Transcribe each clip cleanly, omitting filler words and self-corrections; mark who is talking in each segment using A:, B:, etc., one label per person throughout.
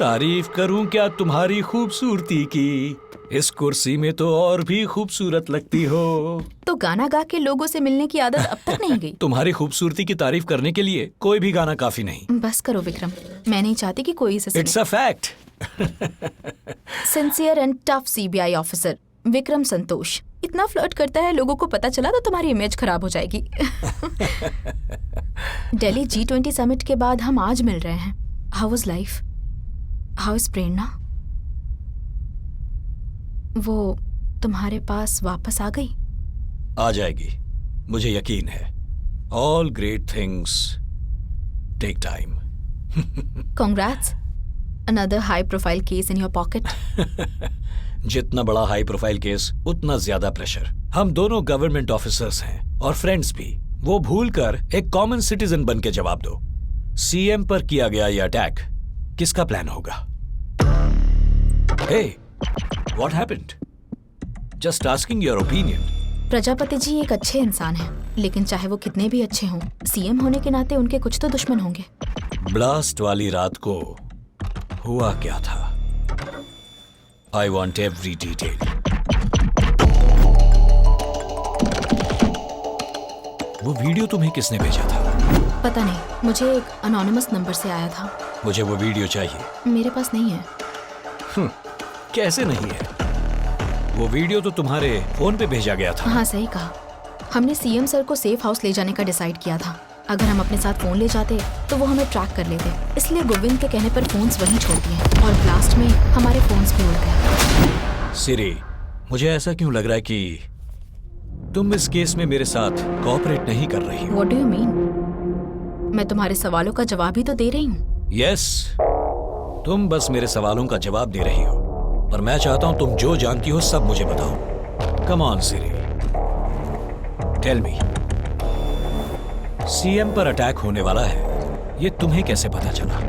A: तारीफ करूं क्या तुम्हारी खूबसूरती की, इस कुर्सी में तो और भी खूबसूरत लगती हो।
B: तो गाना गा के लोगों से मिलने की आदत अब तक नहीं गई?
A: तुम्हारी खूबसूरती की तारीफ करने के लिए कोई भी गाना काफी नहीं।
B: बस करो विक्रम, मैं नहीं चाहती कि कोई इसे
A: it's a fact.
B: Sincere and tough CBI officer Vikram Santosh इतना फ्लर्ट करता है, लोगों को पता चला तो तुम्हारी इमेज खराब हो जाएगी। दिल्ली G20 समिट के बाद हम आज मिल रहे हैं। How is life? How is Prerna? वो तुम्हारे पास वापस आ गई?
A: आ जाएगी, मुझे यकीन है। All great things take time.
B: Congrats. Another high profile case in your pocket.
A: जितना बड़ा हाई प्रोफाइल केस उतना ज्यादा प्रेशर। हम दोनों गवर्नमेंट ऑफिसर्स हैं और फ्रेंड्स भी। वो भूलकर एक कॉमन सिटीजन बन के जवाब दो, सीएम पर किया गया ये अटैक किसका प्लान होगा? Hey, what happened? Just asking your opinion.
B: Prajapati ji एक अच्छे इंसान हैं, लेकिन चाहे वो कितने भी अच्छे हों, सीएम होने के नाते उनके कुछ तो दुश्मन होंगे।
A: ब्लास्ट वाली रात को हुआ क्या था? I want every detail. वो वीडियो तुम्हें किसने भेजा था?
B: पता नहीं, मुझे एक अनोनिमस नंबर से आया था।
A: मुझे वो वीडियो चाहिए।
B: मेरे पास नहीं है।
A: कैसे नहीं है? वो वीडियो तो तुम्हारे फोन पे भेजा गया था।
B: हाँ सही कहा। हमने सीएम सर को सेफ हाउस ले जाने का डिसाइड किया था। अगर हम अपने साथ फोन ले जाते तो वो हमें ट्रैक कर लेते, इसलिए गोविंद के कहने पर फोन्स वहीं छोड़ दिए और ब्लास्ट में हमारे फोन्स भी उड़ गए।
A: सिरी, मुझे ऐसा क्यों लग रहा है कि तुम इस केस में मेरे साथ कोऑपरेट नहीं कर रही हो।
B: What do you mean? मैं तुम्हारे सवालों का जवाब ही तो दे रही हूँ।
A: Yes, तुम बस मेरे सवालों का जवाब दे रही हो, पर मैं चाहता हूँ तुम जो जानती हो सब मुझे बताओ। Come on, Siri, tell me. CM पर अटैक होने वाला है, ये तुम्हें कैसे पता चला?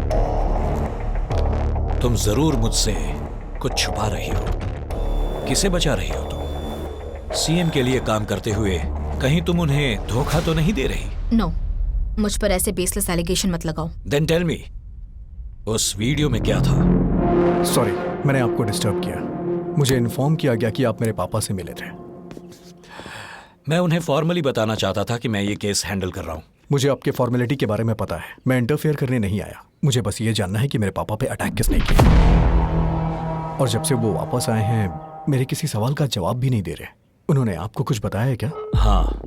A: तुम जरूर मुझसे कुछ छुपा रही हो। किसे बचा रही हो तुम? सीएम के लिए काम करते हुए कहीं तुम उन्हें धोखा तो नहीं दे रही?
B: नो, मुझ पर ऐसे बेसलेस एलिगेशन मत लगाओ।
A: देन टेल मी, उस वीडियो में क्या था?
C: सॉरी, मैंने आपको डिस्टर्ब किया। मुझे इन्फॉर्म किया गया कि आप मेरे पापा से मिले थे।
A: मैं उन्हें फॉर्मली बताना चाहता था कि मैं ये केस हैंडल कर रहा हूँ।
C: मुझे आपके फॉर्मेलिटी के बारे में पता है। मैं इंटरफेयर करने नहीं आया। मुझे बस ये जानना है कि मेरे पापा पे अटैक किसने किया। और जब से वो वापस आए हैं, मेरे किसी सवाल का जवाब भी नहीं दे रहे। उन्होंने आपको कुछ बताया है क्या?
A: हाँ,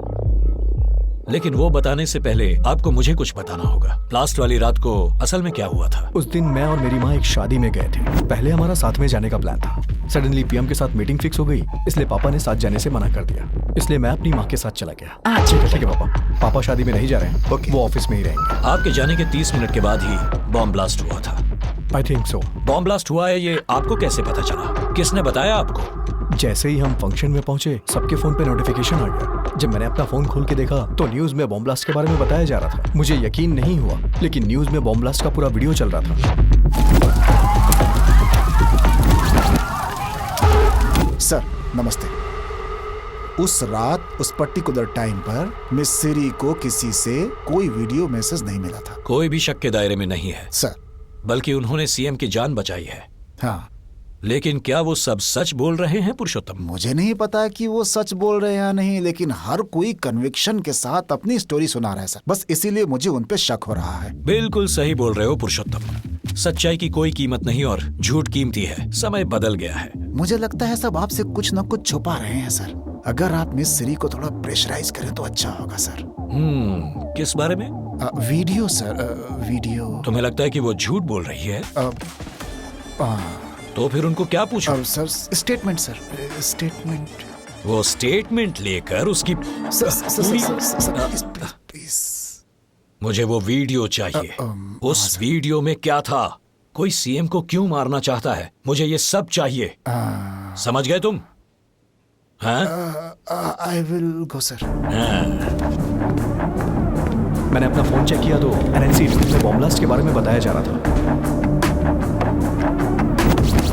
A: लेकिन वो बताने से पहले आपको मुझे कुछ बताना होगा। लास्ट वाली रात को असल में क्या हुआ था?
C: उस दिन मैं और मेरी माँ एक शादी में गए थे। पहले हमारा साथ में जाने का प्लान था। सडनली पीएम के साथ मीटिंग फिक्स हो गई, इसलिए पापा ने साथ जाने से मना कर दिया। इसलिए मैं अपनी माँ के साथ चला गया। ठीक है पापा। पापा शादी में नहीं जा रहे हैं, वो ऑफिस में ही रहेंगे।
A: आपके जाने के 30 मिनट के बाद ही बॉम्ब ब्लास्ट हुआ था।
C: I think so.
A: Bomb blast हुआ है ये आपको कैसे पता चला? किसने बताया आपको?
C: जैसे ही हम फंक्शन में पहुंचे, सबके फोन पे नोटिफिकेशन आ गया। जब मैंने अपना फोन खोल के देखा तो न्यूज में बॉम्ब ब्लास्ट के बारे में बताया जा रहा था। मुझे यकीन नहीं हुआ, लेकिन न्यूज में बॉम्ब ब्लास्ट का पूरा वीडियो चल रहा था।
D: सर नमस्ते। उस रात उस पर्टिकुलर टाइम पर मिस सिरी को किसी से कोई वीडियो मैसेज नहीं मिला था।
A: कोई भी शक के दायरे में नहीं है
D: सर,
A: बल्कि उन्होंने सीएम की जान बचाई है।
D: हाँ,
A: लेकिन क्या वो सब सच बोल रहे हैं पुरुषोत्तम?
D: मुझे नहीं पता कि वो सच बोल रहे हैं या नहीं, लेकिन हर कोई कन्विक्शन के साथ अपनी स्टोरी सुना रहा है सर। बस इसीलिए मुझे उन पे शक हो रहा है।
A: बिल्कुल सही बोल रहे हो पुरुषोत्तम। सच्चाई की कोई कीमत नहीं और झूठ कीमती है। समय बदल गया है।
D: मुझे लगता है सब आपसे कुछ न कुछ छुपा रहे हैं सर। अगर आप मिस सिरी को थोड़ा प्रेशराइज करें तो अच्छा होगा सर।
A: किस बारे में?
D: Video sir, video.
A: तुम्हें लगता है कि वो झूठ बोल रही है? तो फिर उनको क्या पूछो?
D: Sir statement sir, statement.
A: वो स्टेटमेंट लेकर उसकी
D: प्लीज।
A: मुझे वो वीडियो चाहिए। उस वीडियो में क्या था? कोई सीएम को क्यों मारना चाहता है? मुझे ये सब चाहिए। समझ गए तुम?
D: I will go sir.
C: मैंने अपना फोन चेक किया तो एनएनसी में बॉम्ब ब्लास्ट के बारे में बताया जा रहा था।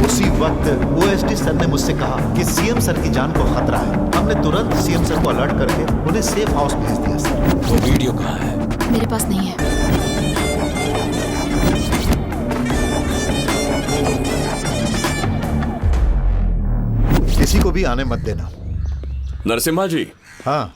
E: उसी वक्त ओएसडी सर ने मुझसे कहा कि सीएम सर की जान को खतरा है। हमने तुरंत सीएम सर को अलर्ट करके उन्हें सेफ हाउस भेज दिया सर।
A: वो वीडियो कहाँ है?
B: मेरे पास नहीं है।
E: किसी को भी आने मत देना।
F: नरसिम्हा जी,
E: हाँ,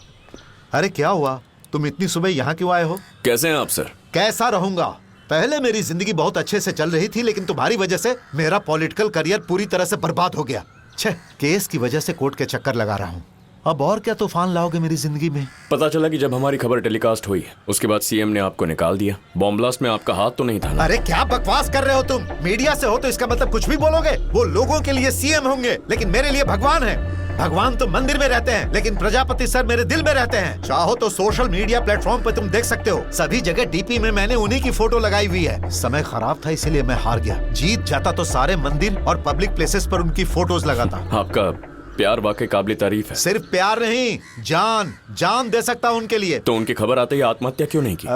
E: अरे क्या हुआ? तुम इतनी सुबह यहाँ क्यों आए हो?
F: कैसे हैं आप सर?
E: कैसा रहूंगा? पहले मेरी जिंदगी बहुत अच्छे से चल रही थी, लेकिन तुम्हारी वजह से मेरा पॉलिटिकल करियर पूरी तरह से बर्बाद हो गया। छे, केस की वजह से कोर्ट के चक्कर लगा रहा हूँ। अब और क्या तूफान लाओगे मेरी जिंदगी में?
F: पता चला कि जब हमारी खबर टेलीकास्ट हुई उसके बाद सीएम ने आपको निकाल दिया। बॉम्ब ब्लास्ट में आपका हाथ तो नहीं था ना?
E: अरे क्या बकवास कर रहे हो तुम? मीडिया से हो तो इसका मतलब कुछ भी बोलोगे? वो लोगों के लिए सीएम होंगे, लेकिन मेरे लिए भगवान है। भगवान तो मंदिर में रहते हैं, लेकिन प्रजापति सर मेरे दिल में रहते हैं। चाहो तो सोशल मीडिया प्लेटफॉर्म पे तुम देख सकते हो, सभी जगह डीपी में मैंने उन्हीं की फोटो लगाई हुई है। समय खराब था इसीलिए मैं हार गया। जीत जाता तो सारे मंदिर और पब्लिक प्लेसेस पर उनकी फोटोज लगाता।
F: आपका प्यार वाकई काबिल तारीफ है।
E: सिर्फ प्यार नहीं, जान दे सकता हूँ उनके लिए।
F: तो उनकी खबर आते ही आत्महत्या क्यों नहीं की?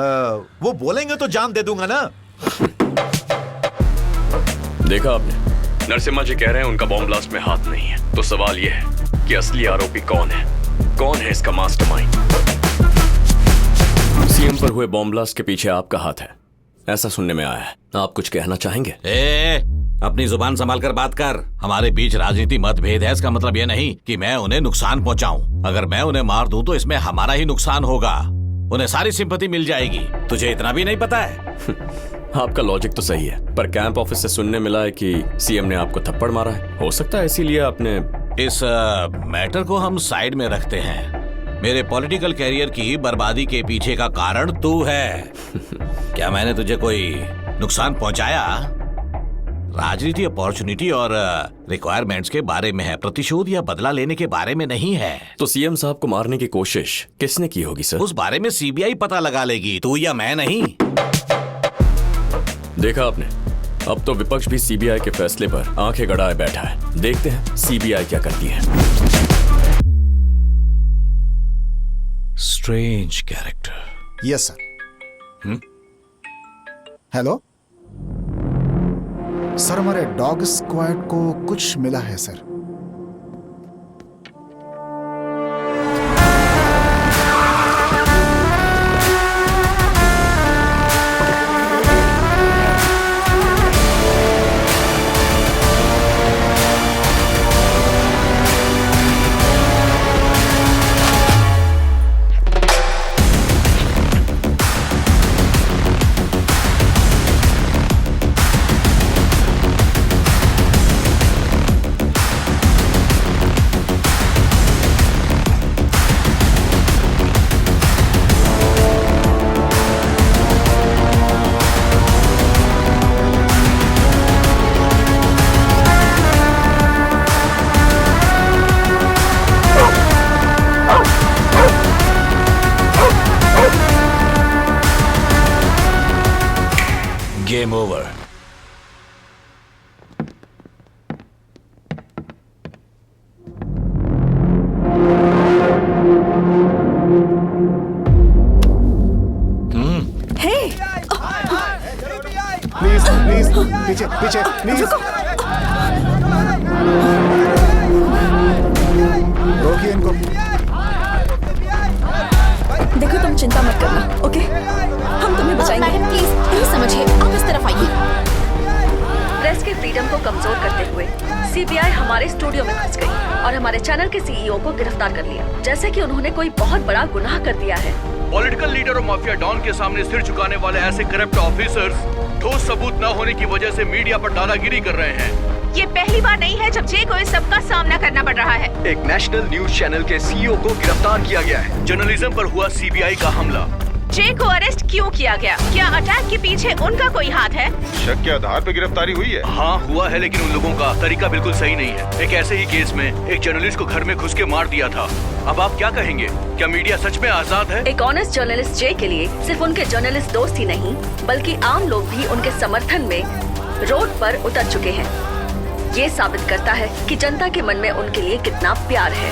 E: वो बोलेंगे तो जान दे दूंगा ना।
F: देखा आपने, नरसिम्हा जी कह रहे हैं उनका बॉम्ब ब्लास्ट में हाथ नहीं है। तो सवाल यह है कि असली आरोपी कौन है? कौन है इसका मास्टरमाइंड? सीएम पर हुए बॉम्ब ब्लास्ट के पीछे आपका हाथ है, ऐसा सुनने में आया है। आप कुछ कहना चाहेंगे?
A: अपनी जुबान संभाल कर बात कर। हमारे बीच राजनीति मतभेद है, इसका मतलब यह नहीं कि मैं उन्हें नुकसान पहुंचाऊं। अगर मैं उन्हें मार दूं तो इसमें हमारा ही नुकसान होगा। उन्हें सारी सिंपैथी मिल जाएगी। तुझे इतना भी नहीं पता है?
F: आपका लॉजिक तो सही है, पर कैंप ऑफिस से सुनने मिला है कि सीएम ने आपको थप्पड़ मारा है। हो सकता है इसीलिए आपने...
A: इस मैटर को हम साइड में रखते हैं। मेरे पॉलिटिकल कैरियर की बर्बादी के पीछे का कारण तू है। क्या मैंने तुझे कोई नुकसान पहुंचाया? राजनीति अपॉर्चुनिटी और रिक्वायरमेंट्स के बारे में है, प्रतिशोध या बदला लेने के बारे में नहीं है।
F: तो सीएम साहब को मारने की कोशिश किसने की होगी सर?
A: उस बारे में सीबीआई पता लगा लेगी, तू या मैं नहीं।
F: देखा आपने, अब तो विपक्ष भी सीबीआई के फैसले पर आंखें गड़ाए बैठा है। देखते हैं सीबीआई क्या करती है।
A: Strange character.
D: Yes sir. Hello sir, हमारे डॉग स्क्वाड को कुछ मिला है sir.
A: Game over.
D: Please please पीछे पीछे प्लीज। रोकिए इनको।
G: देखो तुम चिंता मत करना, ओके? हम तुम्हें बचाएंगे।
B: मैडम प्लीज यही समझिए, आप इस तरफ आइए।
G: प्रेस के फ्रीडम को कमजोर करते हुए सीबीआई हमारे स्टूडियो में घुस गई और हमारे चैनल के सीईओ को गिरफ्तार कर लिया, जैसे कि उन्होंने कोई बहुत बड़ा गुनाह कर दिया है।
H: पॉलिटिकल लीडर और माफिया डॉन के सामने सिर झुकाने वाले ऐसे करप्ट ऑफिसर्स ठोस सबूत न होने की वजह से मीडिया पर दादागिरी कर रहे हैं।
I: ये पहली बार नहीं है जब जे को इस सबका सामना करना पड़ रहा है।
H: एक नेशनल न्यूज चैनल के सीईओ को गिरफ्तार किया गया है। जर्नलिज्म पर हुआ सीबीआई का हमला।
I: जे को अरेस्ट क्यों किया गया? क्या अटैक के पीछे उनका कोई हाथ है?
J: शक के आधार पर गिरफ्तारी हुई है।
H: हाँ हुआ है, लेकिन उन लोगों का तरीका बिल्कुल सही नहीं है। एक ऐसे ही केस में एक जर्नलिस्ट को घर में घुस के मार दिया था। अब आप क्या कहेंगे? क्या मीडिया सच में आजाद है?
G: एक ऑनेस्ट जर्नलिस्ट जे के लिए सिर्फ उनके जर्नलिस्ट दोस्त ही नहीं, बल्कि आम लोग भी उनके समर्थन में रोड पर उतर चुके हैं। ये साबित करता है कि जनता के मन में उनके लिए कितना प्यार है।